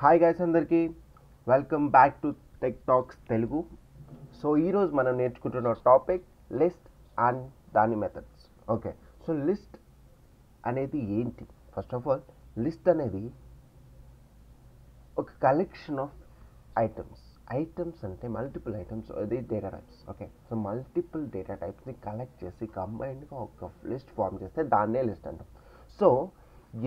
Hi guys అందరికీ welcome back to tech talks Telugu. So ఈరోజు మనం నేర్చుకుంటున్న టాపిక్ లిస్ట్ అండ్ దాని మెథడ్స్. ఓకే, సో లిస్ట్ అనేది ఏంటి? ఫస్ట్ ఆఫ్ ఆల్ లిస్ట్ అనేది ఒక కలెక్షన్ ఆఫ్ ఐటమ్స్ అంటే మల్టిపుల్ ఐటమ్స్, అది data types. Okay, so multiple data టైప్స్ని కలెక్ట్ చేసి కంబైన్డ్గా ఒక లిస్ట్ ఫామ్ చేస్తే దాన్నే లిస్ట్ అంటాం. సో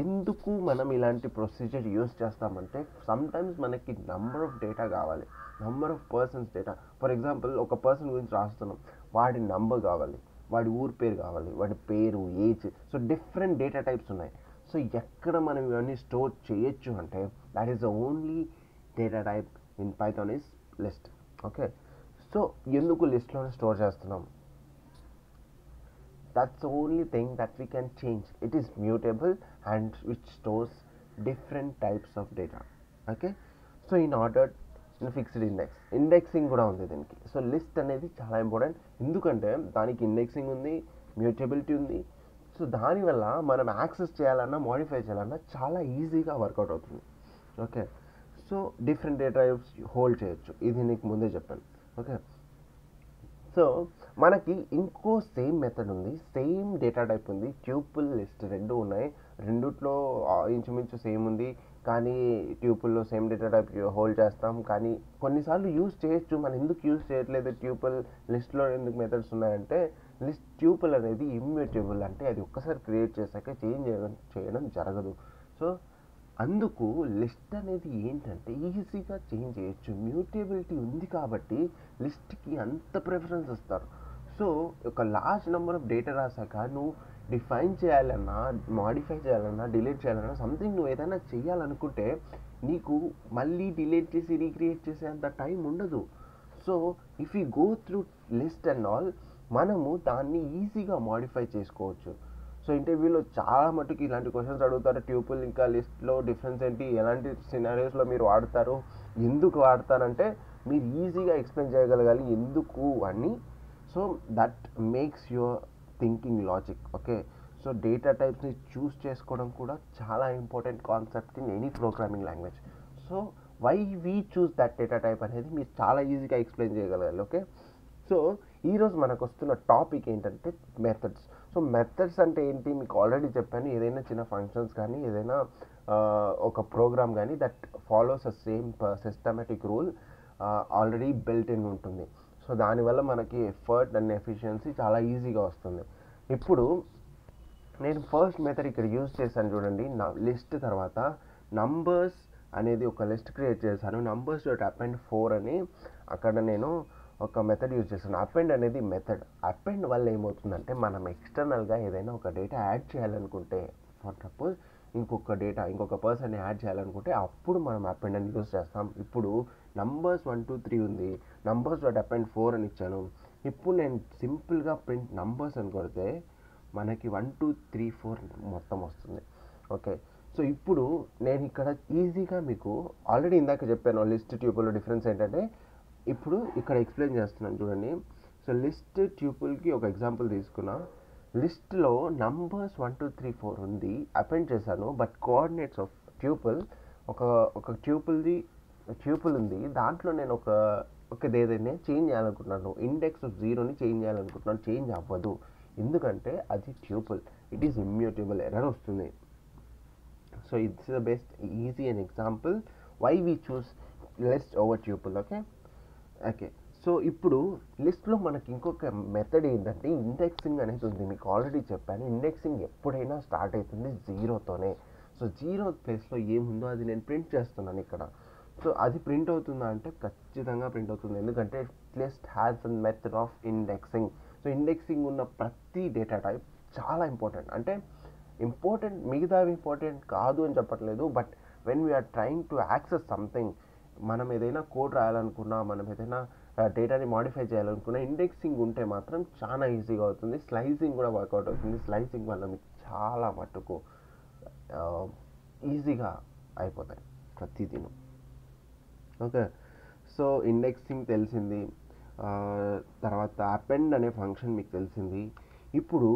ఎందుకు మనం ఇలాంటి ప్రొసీజర్ యూస్ చేస్తామంటే సమ్టైమ్స్ మనకి నంబర్ ఆఫ్ డేటా కావాలి, number of persons data. For example ఒక పర్సన్ గురించి రాస్తున్నాం, వాడి నంబర్ కావాలి, వాడి ఊరి పేరు కావాలి, వాడి పేరు, age. So different data types ఉన్నాయి. సో ఎక్కడ మనం ఇవన్నీ స్టోర్ చేయొచ్చు అంటే that is the only data type in Python is list. Okay, so ఎందుకు లిస్ట్లోనే స్టోర్ చేస్తున్నాం? That's the only thing that we can change. It is mutable and which stores different types of data. Okay, so in order in fixed indexing కూడా ఉంది దీనికి. So list అనేది చాలా important, ఎందుకంటే దానికి indexing ఉంది, మ్యూటబిలిటీ ఉంది. సో దానివల్ల మనం యాక్సెస్ చేయాలన్నా మోడిఫై చేయాలన్నా చాలా ఈజీగా వర్కౌట్ అవుతుంది. Okay, so different data types hold చేయొచ్చు, ఇది నీకు ముందే చెప్పాను. ఓకే, సో మనకి ఇంకో సేమ్ మెథడ్ ఉంది, సేమ్ డేటా టైప్ ఉంది, ట్యూపుల్ లిస్ట్ రెండు ఉన్నాయి. రెండిట్లో ఇంచుమించు సేమ్ ఉంది, కానీ ట్యూపుల్లో సేమ్ డేటా టైప్ హోల్డ్ చేస్తాం. కానీ కొన్నిసార్లు యూజ్ చేయొచ్చు, మనం ఎందుకు యూజ్ చేయట్లేదు? ట్యూపుల్ లిస్ట్లో ఎందుకు మెథడ్స్ ఉన్నాయంటే ట్యూపుల్ అనేది ఇమ్యూటబుల్, అంటే అది ఒక్కసారి క్రియేట్ చేశాక చేంజ్ చేయడం జరగదు. సో అందుకు లిస్ట్ అనేది ఏంటంటే ఈజీగా చేంజ్ చేయొచ్చు, మ్యూటబిలిటీ ఉంది కాబట్టి లిస్ట్కి అంత ప్రిఫరెన్స్ ఇస్తారు. సో ఒక లార్జ్ నెంబర్ ఆఫ్ డేటా రాసాక నువ్వు డిఫైన్ చేయాలన్నా, మాడిఫై చేయాలన్నా, డిలీట్ చేయాలన్నా, సంథింగ్ నువ్వు ఏదైనా చేయాలనుకుంటే నీకు మళ్ళీ డిలీట్ చేసి రీక్రియేట్ చేసే అంత టైం ఉండదు. So if you go through list and all, మనము దాన్ని ఈజీగా మాడిఫై చేసుకోవచ్చు. సో ఇంటర్వ్యూలో చాలా మటుకు ఇలాంటి క్వశ్చన్స్ అడుగుతారు, ట్యూపుల్ ఇంకా లిస్ట్లో డిఫరెన్స్ ఏంటి, ఎలాంటి సినారియోస్లో మీరు వాడతారు, ఎందుకు వాడతారంటే మీరు ఈజీగా ఎక్స్ప్లెయిన్ చేయగలగాలి ఎందుకు అని. So that makes your thinking logic. Okay, so data టైప్స్ని చూస్ చేసుకోవడం కూడా చాలా important concept in any programming language. So why we choose that data type అనేది మీరు చాలా ఈజీగా ఎక్స్ప్లెయిన్ చేయగలగాలి. ఓకే, సో ఈరోజు మనకు వస్తున్న టాపిక్ ఏంటంటే మెథడ్స్. సో మెథడ్స్ అంటే ఏంటి మీకు ఆల్రెడీ చెప్పాను, ఏదైనా చిన్న ఫంక్షన్స్ కానీ ఏదైనా ఒక ప్రోగ్రామ్ కానీ that follows a same systematic rule already built in ఉంటుంది. సో దానివల్ల మనకి ఎఫర్ట్ అండ్ ఎఫిషియన్సీ చాలా ఈజీగా వస్తుంది. ఇప్పుడు నేను ఫస్ట్ మెథడ్ ఇక్కడ యూజ్ చేశాను చూడండి, లిస్ట్ తర్వాత నంబర్స్ అనేది ఒక లిస్ట్ క్రియేట్ చేశాను, నంబర్స్ డాట్ అపెండ్ 4 అని అక్కడ నేను ఒక మెథడ్ యూజ్ చేస్తాను. అపెండ్ అనేది మెథడ్. అపెండ్ వల్ల ఏమవుతుందంటే మనం ఎక్స్టర్నల్గా ఏదైనా ఒక డేటా యాడ్ చేయాలనుకుంటే, ఫర్ సపోజ్ ఇంకొక పర్సన్ని యాడ్ చేయాలనుకుంటే అప్పుడు మనం అపెండ్ అని యూజ్ చేస్తాం. ఇప్పుడు నంబర్స్ 1 2 3 ఉంది, నంబర్స్ డాట్ అపెండ్ 4 అని ఇచ్చాను. ఇప్పుడు నేను సింపుల్గా ప్రింట్ నంబర్స్ అని కొడితే మనకి 1 2 3 4 మొత్తం వస్తుంది. ఓకే, సో ఇప్పుడు నేను ఇక్కడ ఈజీగా మీకు ఆల్రెడీ ఇందాక చెప్పాను లిస్ట్ ట్యూపుల్ డిఫరెన్స్ ఏంటంటే, ఇప్పుడు ఇక్కడ ఎక్స్ప్లెయిన్ చేస్తున్నాను చూడండి. సో లిస్ట్ ట్యూపుల్కి ఒక ఎగ్జాంపుల్ తీసుకున్నా, లిస్ట్లో నంబర్స్ 1 2 3 4 ఉంది, అపెండ్ చేశాను. బట్ కోఆర్డినేట్స్ ఆఫ్ ట్యూపుల్ ఒక ట్యూపుల్ ఉంది, దాంట్లో నేను ఏదైనా చేంజ్ చేయాలనుకుంటున్నాను, ఇండెక్స్ ఆఫ్ 0ని చేంజ్ చేయాలనుకుంటున్నాను, చేంజ్ అవ్వదు. ఎందుకంటే అది tuple, it is immutable, error వస్తుంది. So it's the best easy and example why we choose list over tuple. Okay, so ఇప్పుడు లిస్ట్లో మనకి ఇంకొక మెథడ్ ఏంటంటే ఇండెక్సింగ్ అనేది ఉంది. మీకు ఆల్రెడీ చెప్పాను, ఇండెక్సింగ్ ఎప్పుడైనా స్టార్ట్ అవుతుంది 0తోనే. సో 0 ప్లేస్లో ఏముందో అది నేను ప్రింట్ చేస్తున్నాను ఇక్కడ. సో అది ప్రింట్ అవుతుందా అంటే ఖచ్చితంగా ప్రింట్ అవుతుంది, ఎందుకంటే list has a method of indexing. So indexing ఉన్న ప్రతి డేటా టైప్ చాలా ఇంపార్టెంట్. అంటే ఇంపార్టెంట్, మిగతావి ఇంపార్టెంట్ కాదు అని చెప్పట్లేదు, but when we are trying to access something, మనం ఏదైనా కోడ్ రాయాలనుకున్నా, మనం ఏదైనా డేటాని మాడిఫై చేయాలనుకున్నా, ఇండెక్సింగ్ ఉంటే మాత్రం చాలా ఈజీగా అవుతుంది. స్లైసింగ్ కూడా వర్కౌట్ అవుతుంది. స్లైసింగ్ వల్ల మీకు చాలా మటుకు ఈజీగా అయిపోతాయి ప్రతిదినం. ఓకే, సో ఇండెక్సింగ్ తెలిసింది, తర్వాత అపెండ్ అనే ఫంక్షన్ మీకు తెలిసింది. ఇప్పుడు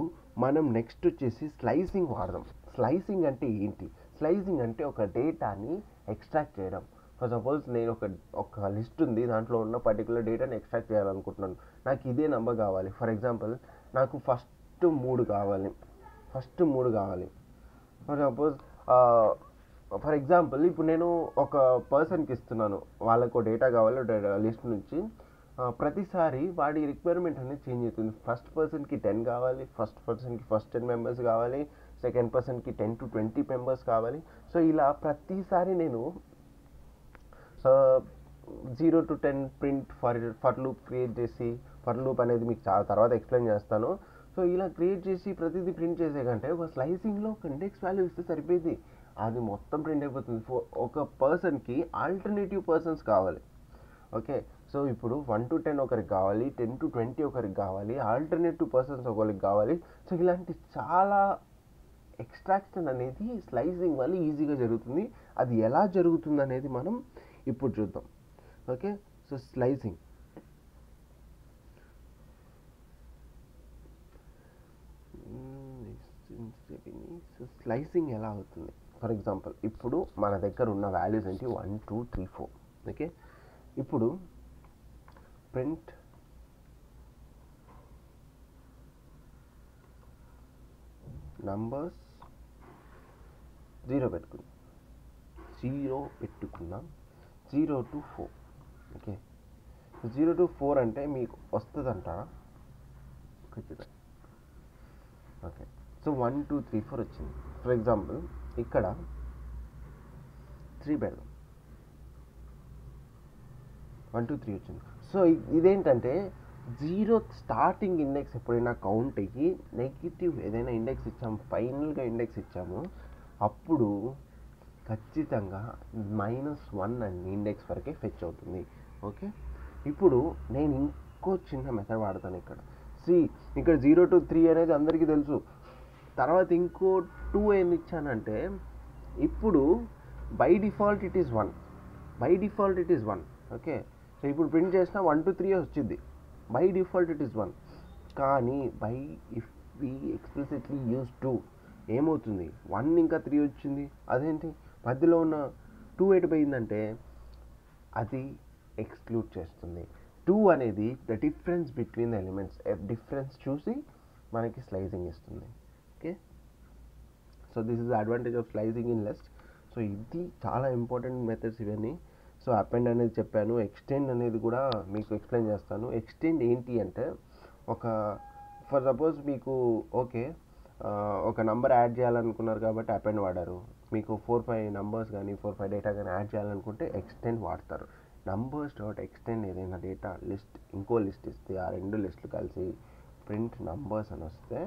మనం నెక్స్ట్ వచ్చేసి స్లైసింగ్ వాడదాం. స్లైసింగ్ అంటే ఏంటి? స్లైసింగ్ అంటే ఒక డేటాని ఎక్స్ట్రాక్ట్ చేయడం. ఫర్ సపోజ్ నేను ఒక లిస్ట్ ఉంది, దాంట్లో ఉన్న పర్టికులర్ డేటాని ఎక్స్ట్రాక్ట్ చేయాలనుకుంటున్నాను. నాకు ఇదే నెంబర్ కావాలి. ఫర్ ఎగ్జాంపుల్ నాకు ఫస్ట్ మూడు కావాలి. ఫర్ ఎగ్జాంపుల్ ఇప్పుడు నేను ఒక పర్సన్కి ఇస్తున్నాను, వాళ్ళకు డేటా కావాలి లిస్ట్ నుంచి. ప్రతిసారి వాడి రిక్వైర్మెంట్ అనేది చేంజ్ అవుతుంది. ఫస్ట్ పర్సన్కి 10 కావాలి, ఫస్ట్ 10 మెంబర్స్ కావాలి, సెకండ్ పర్సన్కి 10 to 20 మెంబర్స్ కావాలి. సో ఇలా ప్రతిసారి నేను 0 to 10 print for loop create చేసి, ఫర్ లూప్ అనేది మీకు తర్వాత ఎక్స్ప్లెయిన్ చేస్తాను. సో ఇలా క్రియేట్ చేసి ప్రతిదీ ప్రింట్ చేసే కంటే ఒక స్లైసింగ్లో ఒక ఇండెక్స్ వాల్యూ ఇస్తే సరిపోయింది, అది మొత్తం ప్రింట్ అయిపోతుంది. ఒక పర్సన్కి ఆల్టర్నేటివ్ పర్సన్స్ కావాలి. ఓకే, సో ఇప్పుడు 1 to 10 ఒకరికి కావాలి, 10 to 20 ఒకరికి కావాలి, ఆల్టర్నేటివ్ పర్సన్స్ ఒకరికి కావాలి. సో ఇలాంటి చాలా ఎక్స్ట్రాక్షన్ అనేది స్లైసింగ్ వల్ల ఈజీగా జరుగుతుంది. అది ఎలా జరుగుతుంది అనేది మనం ఇప్పుడు చూద్దాం. ఓకే, సో స్లైసింగ్ ఎలా అవుతుంది? ఫర్ ఎగ్జాంపుల్ ఇప్పుడు మన దగ్గర ఉన్న వాల్యూస్ ఏంటి? 1 2 3 4. ఓకే, ఇప్పుడు ప్రింట్ నంబర్స్ 0 పెట్టుకుందాం, 0 to 4. ఓకే, 0 to 4 అంటే మీకు వస్తుందంటారా? ఖచ్చితంగా. ఓకే, సో 1 2 3 4 వచ్చింది. ఫర్ ఎగ్జాంపుల్ ఇక్కడ 3 పెడదాం, 1 2 3 వచ్చింది. సో ఇదేంటంటే 0 స్టార్టింగ్ ఇండెక్స్ ఎప్పుడైనా కౌంట్ అయ్యి నెగిటివ్ ఏదైనా ఇండెక్స్ ఇచ్చాము, ఫైనల్గా ఇండెక్స్ ఇచ్చాము, అప్పుడు ఖచ్చితంగా -1 అనే ఇండెక్స్ వరకే ఫెచ్ అవుతుంది. ఓకే, ఇప్పుడు నేను ఇంకో చిన్న మెథడ్ వాడతాను ఇక్కడ. ఇక్కడ 0 to 3 అనేది అందరికీ తెలుసు. తర్వాత ఇంకో 2 ఏం ఇచ్చానంటే, ఇప్పుడు by default it is 1. Okay, so ఇప్పుడు ప్రింట్ చేసిన 1 to 3 వచ్చింది. By default it is 1. కానీ ఇఫ్ వి ఎక్స్ప్లిసిట్లీ యూజ్ 2 ఏమవుతుంది? 1 ఇంకా 3 వచ్చింది. అదేంటి మధ్యలో ఉన్న 2 ఎటు పోయిందంటే అది ఎక్స్క్లూడ్ చేస్తుంది. 2 అనేది the difference between the elements, difference చూసి మనకి స్లైసింగ్ ఇస్తుంది. Okay, so this is the advantage of slicing in list. So ఇది చాలా ఇంపార్టెంట్ మెథడ్స్ ఇవన్నీ. సో అపెండ్ అనేది చెప్పాను, ఎక్స్టెండ్ అనేది కూడా మీకు ఎక్స్ప్లెయిన్ చేస్తాను. ఎక్స్టెండ్ ఏంటి అంటే, ఫర్ సపోజ్ మీకు ఒక నంబర్ యాడ్ చేయాలనుకున్నారు కాబట్టి అపెండ్ వాడారు. మీకు 4-5 నంబర్స్ కానీ 4-5 డేటా కానీ యాడ్ చేయాలనుకుంటే ఎక్స్టెండ్ వాడతారు. నంబర్స్ డాట్ ఎక్స్టెండ్ ఏదైనా డేటా లిస్ట్ ఇంకో లిస్ట్ ఇస్తే ఆ 2 లిస్టులు కలిసి ప్రింట్ నంబర్స్ అని వస్తే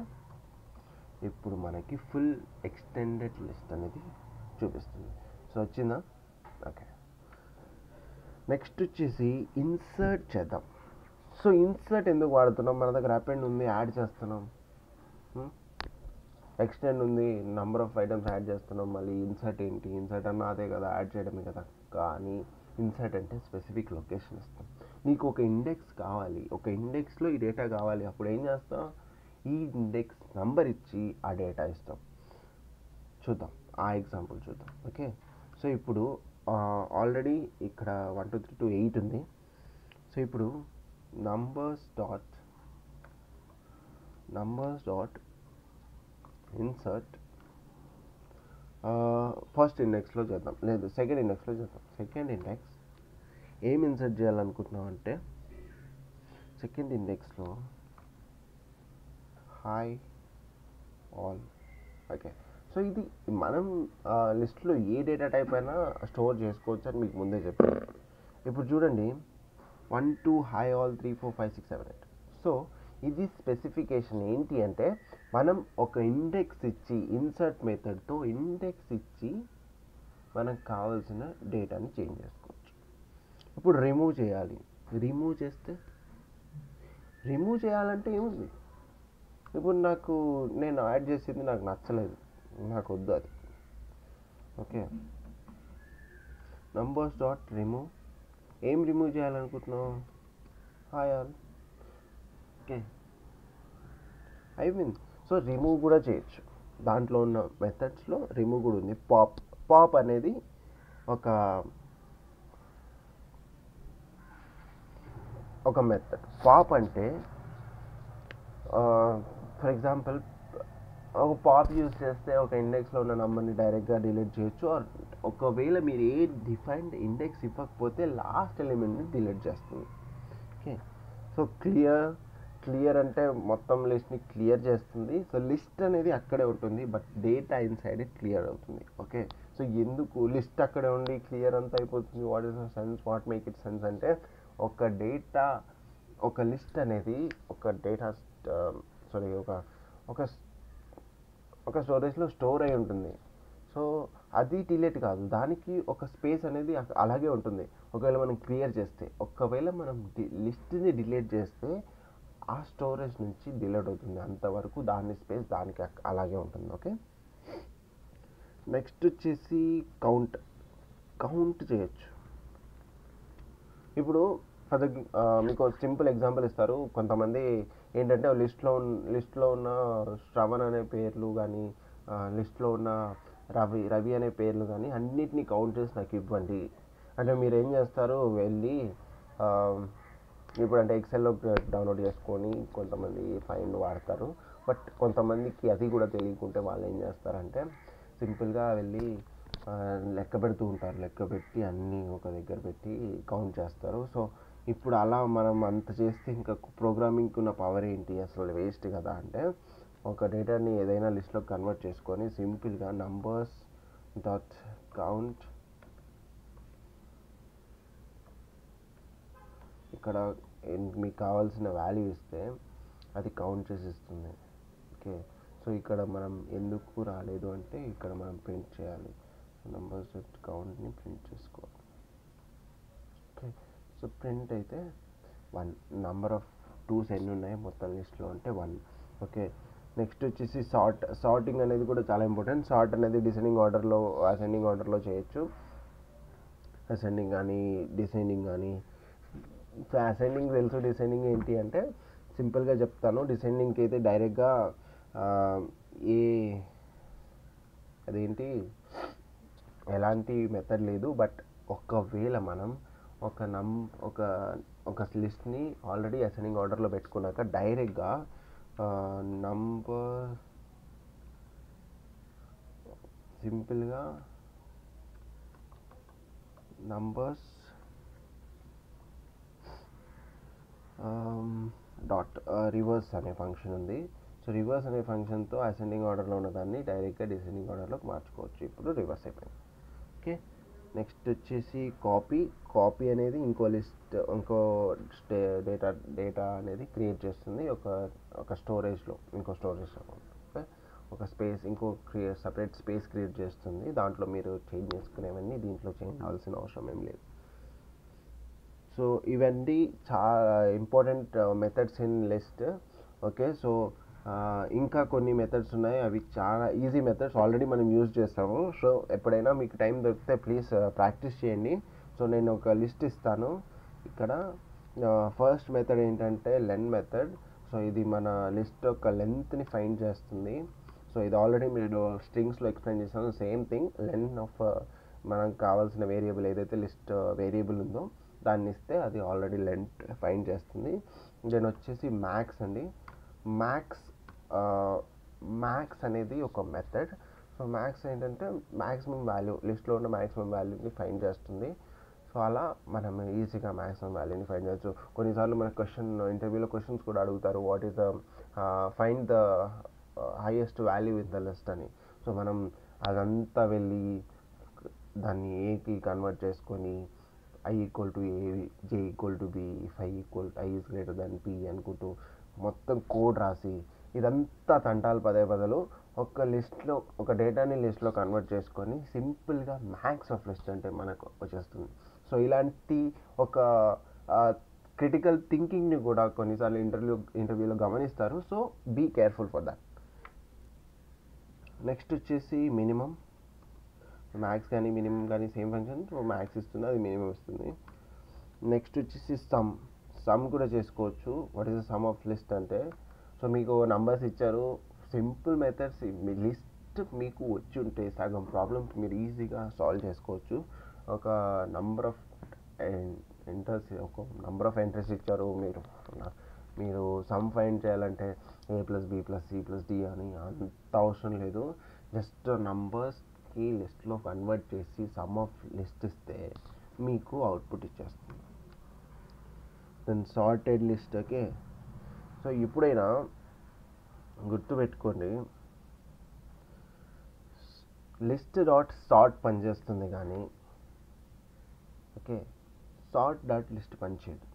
ఇప్పుడు మనకి ఫుల్ ఎక్స్టెండెడ్ లిస్ట్ అనేది చూపిస్తుంది. సో వచ్చిందా? ఓకే, నెక్స్ట్ వచ్చేసి ఇన్సర్ట్ చేద్దాం. సో ఇన్సర్ట్ ఎందుకు వాడుతున్నాం? మన దగ్గర అపెండ్ ఉంది, యాడ్ చేస్తున్నాం. ఎక్స్టెండ్ ఉంది, నెంబర్ ఆఫ్ ఐటమ్స్ యాడ్ చేస్తున్నాం. మళ్ళీ ఇన్సర్ట్ ఏంటి? ఇన్సర్ట్ అన్న అదే కదా, యాడ్ చేయడమే కదా. కానీ ఇన్సర్ట్ అంటే స్పెసిఫిక్ లొకేషన్ ఇస్తాం. నీకు ఒక ఇండెక్స్ కావాలి, ఒక ఇండెక్స్లో ఈ డేటా కావాలి, అప్పుడు ఏం చేస్తాం? ఈ ఇండెక్స్ నంబర్ ఇచ్చి ఆ డేటా ఇస్తాం. చూద్దాం, ఆ ఎగ్జాంపుల్ చూద్దాం. ఓకే, సో ఇప్పుడు ఆల్రెడీ ఇక్కడ 1 2 3 to 8 ఉంది. సో ఇప్పుడు నంబర్స్ డాట్ ఇన్సర్ట్ ఫస్ట్ ఇండెక్స్లో చేద్దాం, లేదు సెకండ్ ఇండెక్స్లో చేద్దాం. సెకండ్ ఇండెక్స్ ఏం ఇన్సర్ట్ చేయాలనుకుంటున్నాం అంటే, సెకండ్ ఇండెక్స్లో హాయ్ ఆల్. ఓకే, సో ఇది మనం లిస్ట్లో ఏ డేటా టైప్ అయినా స్టోర్ చేసుకోవచ్చు అని మీకు ముందే చెప్పాను. ఇప్పుడు చూడండి, 1 2 హాయ్ ఆల్ 3 4 5 6 7 8. సో ఇది స్పెసిఫికేషన్ ఏంటి అంటే, మనం ఒక ఇండెక్స్ ఇచ్చి ఇన్సర్ట్ మెథడ్తో ఇండెక్స్ ఇచ్చి మనకు కావాల్సిన డేటాని చేంజ్ చేసుకోవచ్చు. ఇప్పుడు రిమూవ్ చేయాలి. రిమూవ్ చేయాలంటే ఏముంది? ఇప్పుడు నేను యాడ్ చేసింది నాకు నచ్చలేదు, నాకు వద్దు అది. Okay, numbers dot remove. ఏం రిమూవ్ చేయాలనుకుంటున్నావు? Hi all. ఓకే, అయిపోయింది. సో రిమూవ్ కూడా చేయొచ్చు, దాంట్లో ఉన్న మెథడ్స్లో రిమూవ్ కూడా ఉంది. పాప్ అనేది ఒక ఒక మెథడ్. పాప్ అంటే ఫర్ ఎగ్జాంపుల్ ఒక పాప్ యూజ్ చేస్తే ఒక ఇండెక్స్లో ఉన్న నెంబర్ని డైరెక్ట్గా డిలీట్ చేయొచ్చు. ఒకవేళ మీరు ఏ డిఫైన్డ్ ఇండెక్స్ ఇవ్వకపోతే లాస్ట్ ఎలిమెంట్ని డిలీట్ చేస్తుంది. ఓకే, సో క్లియర్ అంటే మొత్తం లిస్ట్ని క్లియర్ చేస్తుంది. సో లిస్ట్ అనేది అక్కడే ఉంటుంది, but data inside it clear అవుతుంది. ఓకే, సో ఎందుకు లిస్ట్ అక్కడే ఉండి క్లియర్ అంతా అయిపోతుంది? What is the sense, what make it sense అంటే ఒక లిస్ట్ అనేది ఒక డేటా సారీ ఒక స్టోరేజ్లో స్టోర్ అయి ఉంటుంది. సో అది డిలీట్ కాదు, దానికి ఒక స్పేస్ అనేది అలాగే ఉంటుంది. ఒకవేళ మనం క్లియర్ చేస్తే, ఒకవేళ మనం లిస్ట్ని డిలీట్ చేస్తే ఆ స్టోరేజ్ నుంచి డిలీట్ అవుతుంది. అంతవరకు దాని స్పేస్ దానికి అలాగే ఉంటుంది. ఓకే, నెక్స్ట్ వచ్చేసి కౌంట్ చేయొచ్చు. ఇప్పుడు మీకు సింపుల్ ఎగ్జాంపుల్ ఇస్తారు. కొంతమంది ఏంటంటే లిస్ట్లో ఉన్న శ్రవణ్ అనే పేర్లు కానీ, లిస్ట్లో ఉన్న రవి అనే పేర్లు కానీ అన్నిటినీ కౌంట్ చేసి నాకు ఇవ్వండి అంటే మీరు ఏం చేస్తారు, వెళ్ళి ఇప్పుడు అంటే ఎక్సెల్లో డౌన్లోడ్ చేసుకొని కొంతమంది ఫైండ్ వాడతారు. బట్ కొంతమందికి అది కూడా తెలియకుంటే వాళ్ళు ఏం చేస్తారంటే సింపుల్గా వెళ్ళి లెక్క పెడుతూ ఉంటారు. లెక్క పెట్టి అన్నీ ఒక దగ్గర పెట్టి కౌంట్ చేస్తారు. సో ఇప్పుడు అలా మనం అంత చేస్తే ఇంకా ప్రోగ్రామింగ్కి ఉన్న పవర్ ఏంటి, అసలు వేస్ట్ కదా. అంటే ఒక డేటాని ఏదైనా లిస్ట్లో కన్వర్ట్ చేసుకొని సింపుల్గా నంబర్స్ డాట్ కౌంట్, ఇక్కడ మీకు కావాల్సిన వాల్యూ ఇస్తే అది కౌంట్ చేసి ఇస్తుంది. ఓకే, సో ఇక్కడ మనం ఎందుకు రాలేదు అంటే ఇక్కడ మనం ప్రింట్ చేయాలి. నంబర్స్ డాట్ కౌంట్ని ప్రింట్ చేసుకోవాలి. ఓకే, సో ప్రింట్ అయితే 1, నంబర్ ఆఫ్ 2s ఎన్ని ఉన్నాయి మొత్తం లిస్ట్లో అంటే 1. ఓకే, నెక్స్ట్ వచ్చేసి సార్టింగ్ అనేది కూడా చాలా ఇంపార్టెంట్. సార్ట్ అనేది అసెండింగ్ ఆర్డర్లో చేయొచ్చు. అసెండింగ్ కానీ డిసెండింగ్ కానీ. సో అసెండింగ్ తెలుసు, డిసెండింగ్ ఏంటి అంటే సింపుల్గా చెప్తాను. డిసెండింగ్కి అయితే డైరెక్ట్గా అదేంటి ఎలాంటి మెథడ్ లేదు. బట్ ఒకవేళ మనం ఒక లిస్ట్ని ఆల్రెడీ అసెండింగ్ ఆర్డర్లో పెట్టుకున్నాక డైరెక్ట్గా సింపుల్గా నంబర్స్ డాట్ రివర్స్ అనే ఫంక్షన్ ఉంది. సో రివర్స్ అనే ఫంక్షన్తో అసెండింగ్ ఆర్డర్లో ఉన్నదాన్ని డైరెక్ట్గా డిసెండింగ్ ఆర్డర్లోకి మార్చుకోవచ్చు. ఇప్పుడు రివర్స్ అయిపోయింది. ఓకే, నెక్స్ట్ వచ్చేసి కాపీ అనేది ఇంకో డేటా అనేది క్రియేట్ చేస్తుంది ఇంకో స్టోరేజ్లో. ఓకే, ఒక స్పేస్ సపరేట్ స్పేస్ క్రియేట్ చేస్తుంది. దాంట్లో మీరు చేంజ్ చేసుకునేవన్నీ దీంట్లో చేంజ్ అవ్వాల్సిన అవసరం ఏం లేదు. సో ఇవన్నీ చాలా important methods in list. Okay, so ఇంకా కొన్ని మెథడ్స్ ఉన్నాయి, అవి చాలా ఈజీ మెథడ్స్, ఆల్రెడీ మనం యూజ్ చేస్తాము. సో ఎప్పుడైనా మీకు టైం దొరికితే ప్లీజ్ ప్రాక్టీస్ చేయండి. సో నేను ఒక లిస్ట్ ఇస్తాను. ఇక్కడ ఫస్ట్ మెథడ్ ఏంటంటే లెన్ మెథడ్. సో ఇది మన లిస్ట్ యొక్క లెంత్ని ఫైండ్ చేస్తుంది. సో ఇది ఆల్రెడీ మీరు స్ట్రింగ్స్లో ఎక్స్ప్లెయిన్ చేశాను. సేమ్ థింగ్, లెన్ ఆఫ్ మనకు కావాల్సిన వేరియబుల్ ఏదైతే లిస్ట్ వేరియబుల్ ఉందో దాన్ని ఇస్తే అది ఆల్రెడీ లెంత్ ఫైండ్ చేస్తుంది. దెన్ వచ్చేసి మ్యాక్స్ అండి. మ్యాక్స్ అనేది ఒక మెథడ్. సో మ్యాక్స్ ఏంటంటే మ్యాక్సిమం వాల్యూ, లిస్ట్లో ఉన్న మ్యాక్సిమం వాల్యూని ఫైండ్ చేస్తుంది. సో అలా మనం ఈజీగా మ్యాక్సిమం వాల్యూని ఫైండ్ చేయొచ్చు. కొన్నిసార్లు మన ఇంటర్వ్యూలో క్వశ్చన్స్ కూడా అడుగుతారు, what is the find the highest value in the list అని. సో మనం అదంతా వెళ్ళి దాన్ని ఏకి కన్వర్ట్ చేసుకొని I equal to A, J equal to B, if I is greater than P అనుకుంటూ మొత్తం కోడ్ రాసి ఇదంతా తంటాలు పదే బదులు ఒక డేటాని లిస్ట్లో కన్వర్ట్ చేసుకొని సింపుల్గా మ్యాక్స్ ఆఫ్ లిస్ట్ అంటే మనకు వచ్చేస్తుంది. సో ఇలాంటి ఒక క్రిటికల్ థింకింగ్ని కూడా కొన్నిసార్లు ఇంటర్వ్యూలో గమనిస్తారు. So be careful for that. Next వచ్చేసి మినిమం. మ్యాక్స్ కానీ మినిమం కానీ సేమ్ ఫంక్షన్. సో మ్యాక్స్ ఇస్తుంది, అది మినిమం ఇస్తుంది. నెక్స్ట్ వచ్చేసి సమ్ కూడా చేసుకోవచ్చు. What is the sum of list అంటే, సో మీకు నంబర్స్ ఇచ్చారు, సింపుల్ మెథడ్స్, మీ లిస్ట్ మీకు వచ్చి ఉంటే సగం ప్రాబ్లమ్స్ మీరు ఈజీగా సాల్వ్ చేసుకోవచ్చు. ఒక నంబర్ ఆఫ్ ఎంట్రీస్, ఒక నంబర్ ఆఫ్ ఎంట్రీస్ ఇచ్చారు. మీరు సమ్ ఫైండ్ చేయాలంటే A+B+C+D అని అంత అవసరం లేదు. జస్ట్ నంబర్స్కి లిస్ట్లో కన్వర్ట్ చేసి సమ్ ఆఫ్ లిస్ట్ ఇస్తే మీకు అవుట్పుట్ ఇచ్చేస్తుంది. Then sorted list. Okay, so ఇప్పుడైనా గుర్తుపెట్టుకోండి, లిస్ట్ డాట్ సార్ట్ పనిచేస్తుంది కానీ ఓకే, సార్ట్ డాట్ లిస్ట్ పనిచేయదు.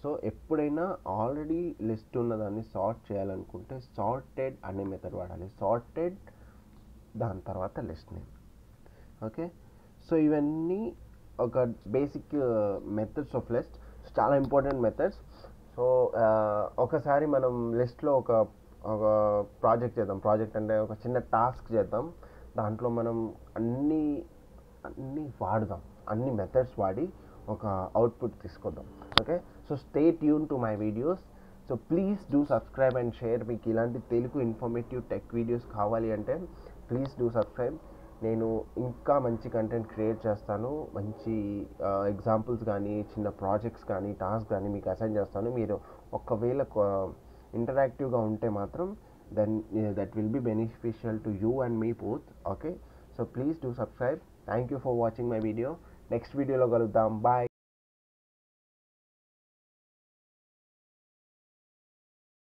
సో ఎప్పుడైనా ఆల్రెడీ లిస్ట్ ఉన్నదాన్ని సార్ట్ చేయాలనుకుంటే సార్టెడ్ అనే మెథడ్ వాడాలి. సార్టెడ్ దాని తర్వాత లిస్ట్ నేమ్. ఓకే, సో ఇవన్నీ ఒక బేసిక్ మెథడ్స్ ఆఫ్ లిస్ట్, చాలా ఇంపార్టెంట్ మెథడ్స్. సో ఒకసారి మనం లిస్ట్లో ఒక ప్రాజెక్ట్ చేద్దాం. ప్రాజెక్ట్ అంటే ఒక చిన్న టాస్క్ చేద్దాం. దాంట్లో మనం అన్నీ వాడదాం, అన్ని మెథడ్స్ వాడి ఒక అవుట్పుట్ తీసుకొద్దాం. Okay, so stay tune to my videos. So please do subscribe and share. మీకు ఇలాంటి తెలుగు ఇన్ఫర్మేటివ్ టెక్ వీడియోస్ కావాలి అంటే ప్లీజ్ డూ సబ్స్క్రైబ్. నేను ఇంకా మంచి కంటెంట్ క్రియేట్ చేస్తాను. మంచి ఎగ్జాంపుల్స్ కానీ, చిన్న ప్రాజెక్ట్స్ కానీ, టాస్క్ కానీ మీకు అసైన్ చేస్తాను. మీరు ఒకవేళ ఇంటరాక్టివ్గా ఉంటే మాత్రం then that will be beneficial to you and me both. Okay, so please do subscribe. Thank you for watching my video. Next వీడియోలో కలుద్దాం. బాయ్.